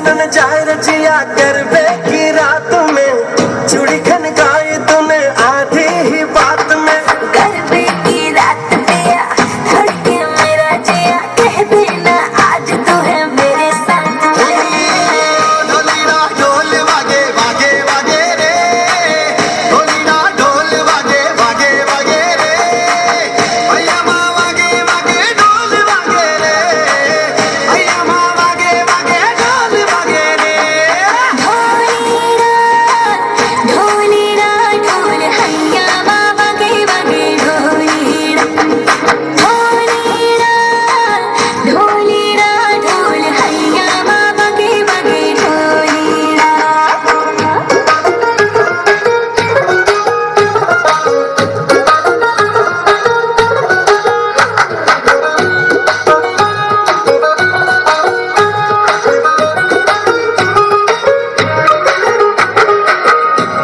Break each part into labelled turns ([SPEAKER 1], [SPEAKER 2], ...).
[SPEAKER 1] बनन जाए रजिया गरबे की रात में, चूड़ी खनकाई तूने आधी ही बात में।
[SPEAKER 2] गरबे की रात पिया धड़के मेरा जिया, कह देना आज तू है मेरे साथ।
[SPEAKER 1] ढोलीना ढोल वागे वागे वागे रे, ढोलीना ढोल वागे वागे वागे रे, भैया माँ वागे वागे ढोल वागे रे, भैया माँ वागे वागे ढोल वागे रे।
[SPEAKER 2] ढोलीरा ढोल हैया बाबा के बगे ढोलीरा, ढोलीरा ढोल हैया बाबा के बगे ढोलीरा।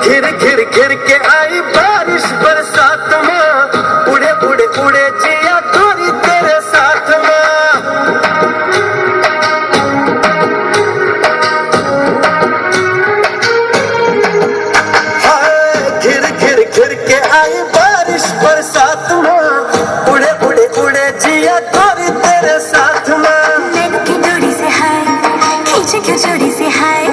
[SPEAKER 1] घिर घिर घिर के आई बारिश बरसात में, उड़े उड़े उड़े जिया गोरी तेरे साथ में। हाय घिर घिर घिर के आई बारिश बरसात में, उड़े उड़े उड़े जिया गोरी तेरे साथ में।
[SPEAKER 2] नैन की डोरी से हाय खींचे क्यों चोरी से हाय,